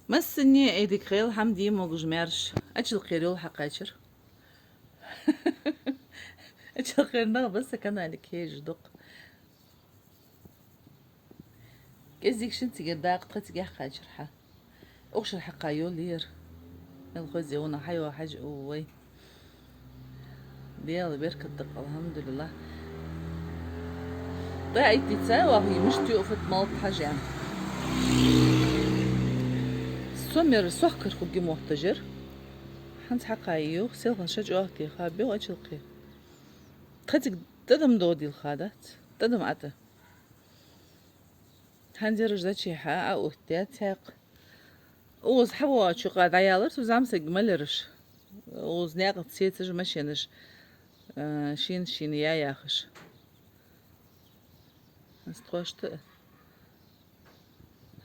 مسني ايدك خيل حمدي موج مارش اجل خيرول حقاشر اجل خيرنا بس كان عليك هيج دق كزيك شنتي قداق قتي حقاشر ح اغشر حقايول لير الغزي ونا حيوة حاج اوي بيلا بيرك الدق الحمد لله ضاعتي تساوى هي مش توقفت مالت حاجة سمر سكر خوجي محتجر حنت حقايو سيلغن شجوعتي خابي واجلقي تخدك تدم دودي الخادات تدم عتا هندير جداتشي حا او تياتاق اوز حبوا شو قاعد عيالر وزعمسك ملرش اوز ناقة تسيتج مشينش شين يا ياخش استقوشت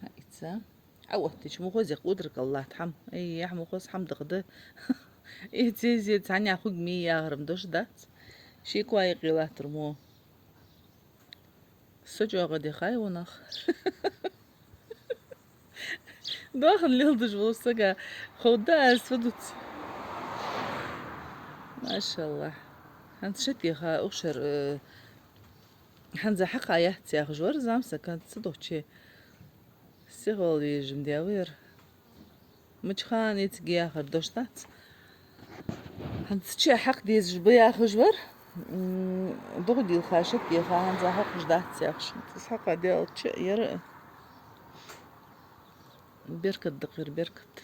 هايتسا عوتش مو خوزي قدرك الله تحم اي يا حمو خوز حمد غدا اي تيزي تعني اخوك مي يا هرم دوش دات شي كواي قيلات رمو سجوا غدي خاي ونخ داخل اللي يلدج بوسكا خوداس فدوت ما شاء الله هانت شتي خا أخشر حنزا حقا يحتي أخ جور زامسا كانت صدوتشي سيغولي جمدياوير مجخان يتقي آخر دوشتات هانت تشي حق ديز جبي آخر جور دغدي الخاشت دي خا هانزا حق جدات أخش تسحقا ديال تشي يرق بيركت دقير بيركت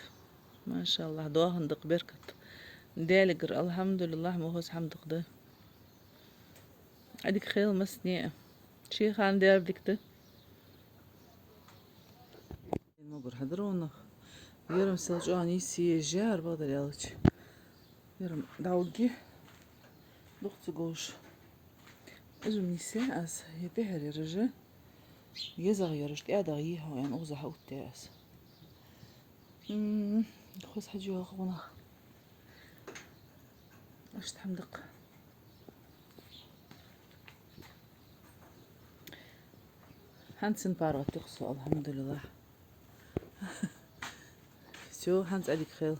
ما شاء الله دواهن دق بيركت ديالقر الحمد لله موهوس حمد قده أديك خيل مسني شي خان ديال بدكته المقر حضرونا يرم سلجاني سيجار بقدر يالج يرم داوجي دقت قوش اجم نساء اس يبهر يرجع يزغ يرجع قاعد غيها يعني اغزى حوت تاس خوز حجي واخونا اش تحمدق هانسن بارغ تقصو الحمد لله شو هانس عليك خير